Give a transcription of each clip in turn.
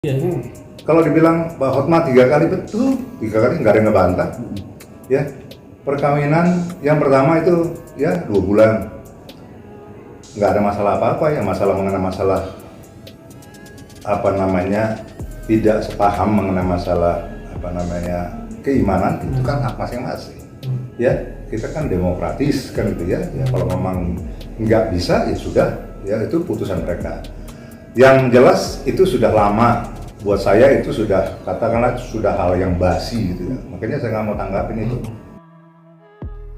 Iya. Kalau dibilang Pak Hotma 3 kali, betul 3 kali, nggak ada yang ngebantah. Ya, perkawinan yang pertama itu ya 2 bulan, nggak ada masalah apa-apa ya, masalah mengenai masalah apa namanya tidak sepaham mengenai masalah apa namanya keimanan, itu kan hak masing-masing. Ya, kita kan demokratis kan gitu ya. Ya kalau memang nggak bisa ya sudah, ya itu putusan mereka. Yang jelas itu sudah lama, buat saya itu sudah, katakanlah sudah hal yang basi gitu ya. Makanya saya nggak mau tanggapin itu.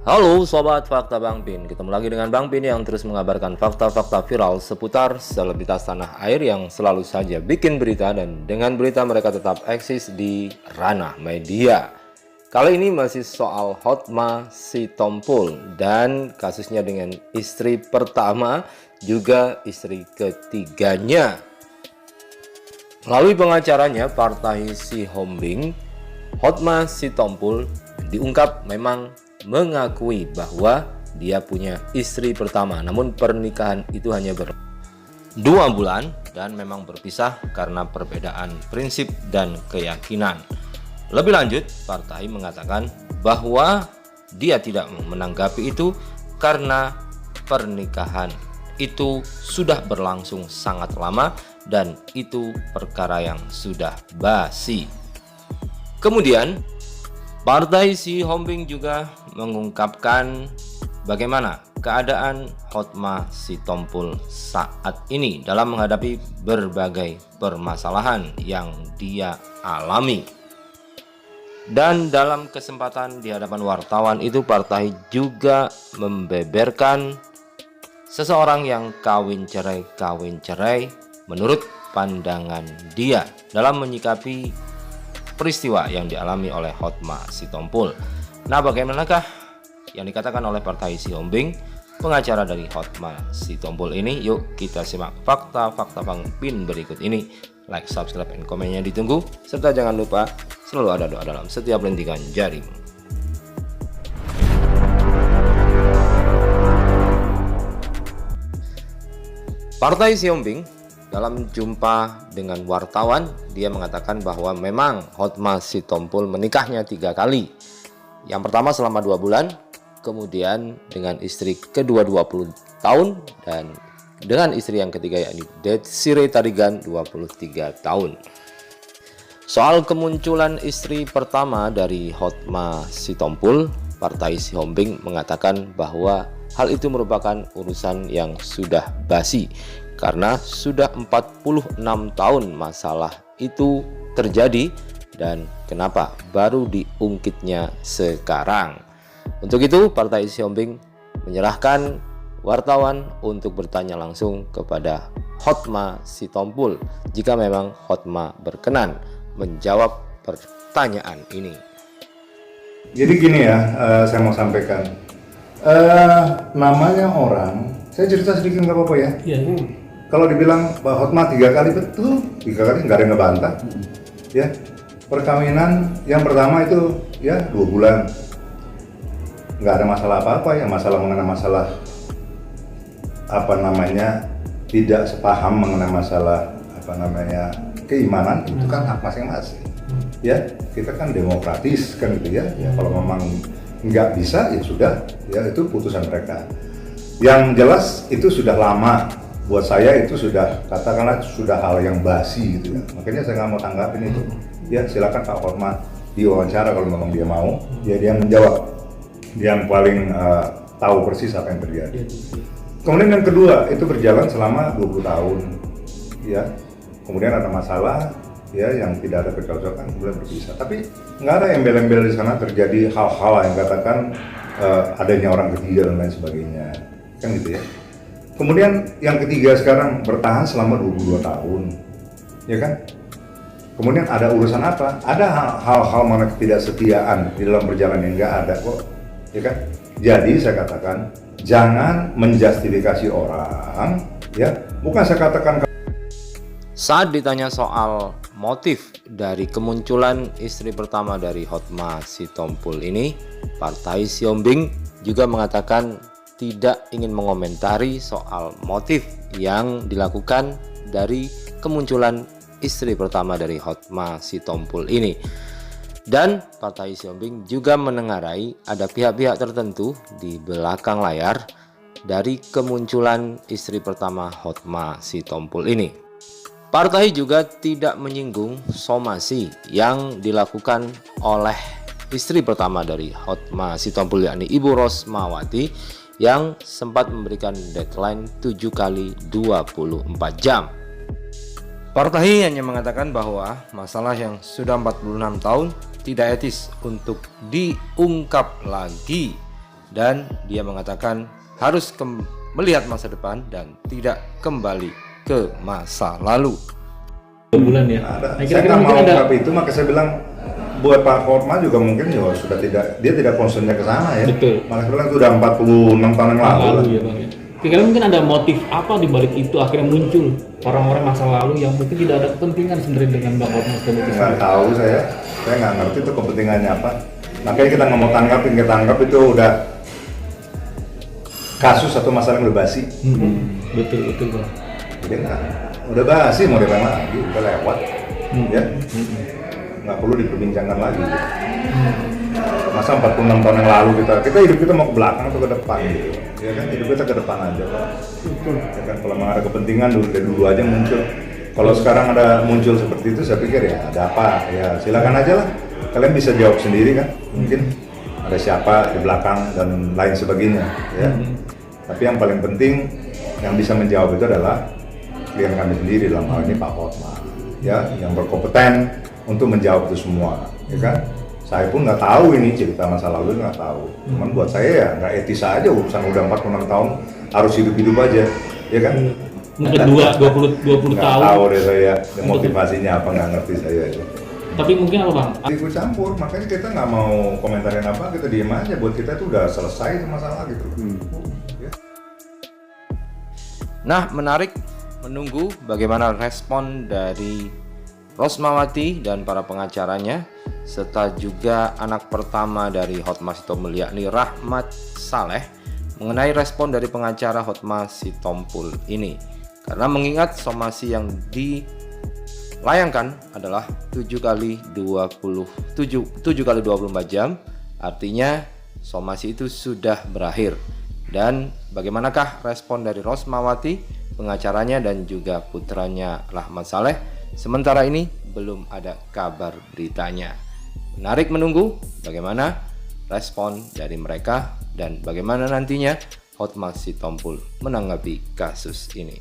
Halo Sobat Fakta Bang Pin, ketemu lagi dengan Bang Pin yang terus mengabarkan fakta-fakta viral seputar selebritas tanah air yang selalu saja bikin berita, dan dengan berita mereka tetap eksis di ranah media. Kali ini masih soal Hotma Sitompul dan kasusnya dengan istri pertama juga istri ketiganya. Melalui pengacaranya Partai Sihombing, Hotma Sitompul diungkap memang mengakui bahwa dia punya istri pertama, namun pernikahan itu hanya 2 bulan dan memang berpisah karena perbedaan prinsip dan keyakinan. Lebih lanjut, Partai mengatakan bahwa dia tidak menanggapi itu karena pernikahan itu sudah berlangsung sangat lama dan itu perkara yang sudah basi. Kemudian Partai Sihombing juga mengungkapkan bagaimana keadaan Hotma Sitompul saat ini dalam menghadapi berbagai permasalahan yang dia alami. Dan dalam kesempatan di hadapan wartawan itu, Partai juga membeberkan seseorang yang kawin cerai menurut pandangan dia dalam menyikapi peristiwa yang dialami oleh Hotma Sitompul. Nah, bagaimanakah yang dikatakan oleh Partai Sihombing, pengacara dari Hotma Sitompul ini? Yuk kita simak fakta-fakta Bang Pin berikut ini. Like, subscribe, dan komennya ditunggu. Serta jangan lupa selalu ada doa dalam setiap lentingan jarimu. Partai Sihombing dalam jumpa dengan wartawan, dia mengatakan bahwa memang Hotma Sitompul menikahnya 3 kali. Yang pertama selama 2 bulan, kemudian dengan istri kedua 20 tahun, dan dengan istri yang ketiga yakni Desiree Tarigan 23 tahun. Soal kemunculan istri pertama dari Hotma Sitompul, Partai Sihombing mengatakan bahwa hal itu merupakan urusan yang sudah basi karena sudah 46 tahun masalah itu terjadi, dan kenapa baru diungkitnya sekarang. Untuk itu Partai Sihombing menyerahkan wartawan untuk bertanya langsung kepada Hotma Sitompul jika memang Hotma berkenan menjawab pertanyaan ini. Jadi gini ya, saya mau sampaikan. Namanya orang, saya cerita sedikit nggak apa-apa ya. Iya. Kalau dibilang Pak Hotma 3 kali, betul 3 kali, nggak ada yang ngebantah. Ya, perkawinan yang pertama itu ya 2 bulan, nggak ada masalah apa-apa ya, masalah mengenai masalah apa namanya tidak sepaham mengenai masalah apa namanya keimanan, itu kan hak masing-masing. Ya, kita kan demokratis kan gitu ya. Ya kalau memang nggak bisa ya sudah, ya itu putusan mereka. Yang jelas itu sudah lama, buat saya itu sudah, katakanlah sudah hal yang basi gitu ya. Makanya saya nggak mau tanggapin itu. Ya silakan Pak Hotma diwawancara kalau memang dia mau, ya dia menjawab, dia yang paling tahu persis apa yang terjadi. Kemudian yang kedua, itu berjalan selama 20 tahun ya. Kemudian ada masalah ya yang tidak ada kecocokan, kemudian berpisah. Tapi nggak ada embel-embel di sana terjadi hal-hal yang katakan adanya orang ketiga dan lain sebagainya, kan gitu ya. Kemudian yang ketiga sekarang bertahan selama 22 tahun, ya kan. Kemudian ada urusan apa? Ada hal-hal mana ketidaksetiaan di dalam perjalanan yang nggak ada kok, ya kan. Jadi saya katakan jangan menjustifikasi orang, ya. Bukan saya katakan. Saat ditanya soal motif dari kemunculan istri pertama dari Hotma Sitompul ini, Partai Sihombing juga mengatakan tidak ingin mengomentari soal motif yang dilakukan dari kemunculan istri pertama dari Hotma Sitompul ini. Dan Pak Tahi Siombing juga menengarai ada pihak-pihak tertentu di belakang layar dari kemunculan istri pertama Hotma Sitompul ini. Pak Tahi juga tidak menyinggung somasi yang dilakukan oleh istri pertama dari Hotma Sitompul, yakni Ibu Rosmawati, yang sempat memberikan deadline 7 kali 24 jam. Pak Tahi hanya mengatakan bahwa masalah yang sudah 46 tahun tidak etis untuk diungkap lagi, dan dia mengatakan harus melihat masa depan dan tidak kembali ke masa lalu. 2 bulan ya. Saya nggak mau ungkap itu, maka saya bilang buat Pak Hotma juga mungkin juga sudah tidak concernnya ke sana ya. Betul. Maka saya bilang itu udah 46 tahun yang lalu. Ya, Bang, ya. Kira-kira mungkin ada motif apa di balik itu akhirnya muncul orang-orang masa lalu yang mungkin tidak ada kepentingan sebenarnya dengan Bang Hotma sebagai istri? Nggak tahu saya nggak ngerti itu kepentingannya apa. Makanya kita nggak mau tanggapin, kita anggap itu udah kasus atau masalah yang udah basi. Betul Bang. Jadi udah basi, mau diapain lagi, udah lewat, ya. Nggak perlu diperbincangkan lagi. Masa 46 tahun yang lalu kita hidup kita mau ke belakang atau ke depan gitu, ya kan, hidup kita ke depan aja Pak. Ya kan, kalau memang ada kepentingan dari dulu aja muncul. Kalau sekarang ada muncul seperti itu, saya pikir ya ada apa, ya silakan aja lah, kalian bisa jawab sendiri kan, mungkin ada siapa di belakang dan lain sebagainya, ya. Tapi yang paling penting yang bisa menjawab itu adalah klien kami sendiri, dalam hal ini Pak Hotma, ya, yang berkompeten untuk menjawab itu semua, ya kan. Saya pun nggak tahu ini cerita masa lalu, nggak tahu. Cuman buat saya ya nggak etis aja, urusan udah 46 tahun harus hidup-hidup aja, ya kan. Mungkin 20 Nggak tahun. tahu deh saya, motivasinya apa nggak ngerti saya itu. Tapi mungkin apa Bang? Ikut campur, makanya kita nggak mau komentarin apa, kita diem aja. Buat kita itu udah selesai itu masalah gitu. Ya. Nah, menarik menunggu bagaimana respon dari Rosmawati dan para pengacaranya, serta juga anak pertama dari Hotma Sitompul, yakni Rahmat Saleh, mengenai respon dari pengacara Hotma Sitompul ini. Karena mengingat somasi yang dilayangkan adalah 7 kali 24 jam, artinya somasi itu sudah berakhir. Dan bagaimanakah respon dari Rosmawati, pengacaranya, dan juga putranya Rahmat Saleh? Sementara ini belum ada kabar beritanya. Menarik menunggu bagaimana respon dari mereka dan bagaimana nantinya Hotma Sitompul menanggapi kasus ini.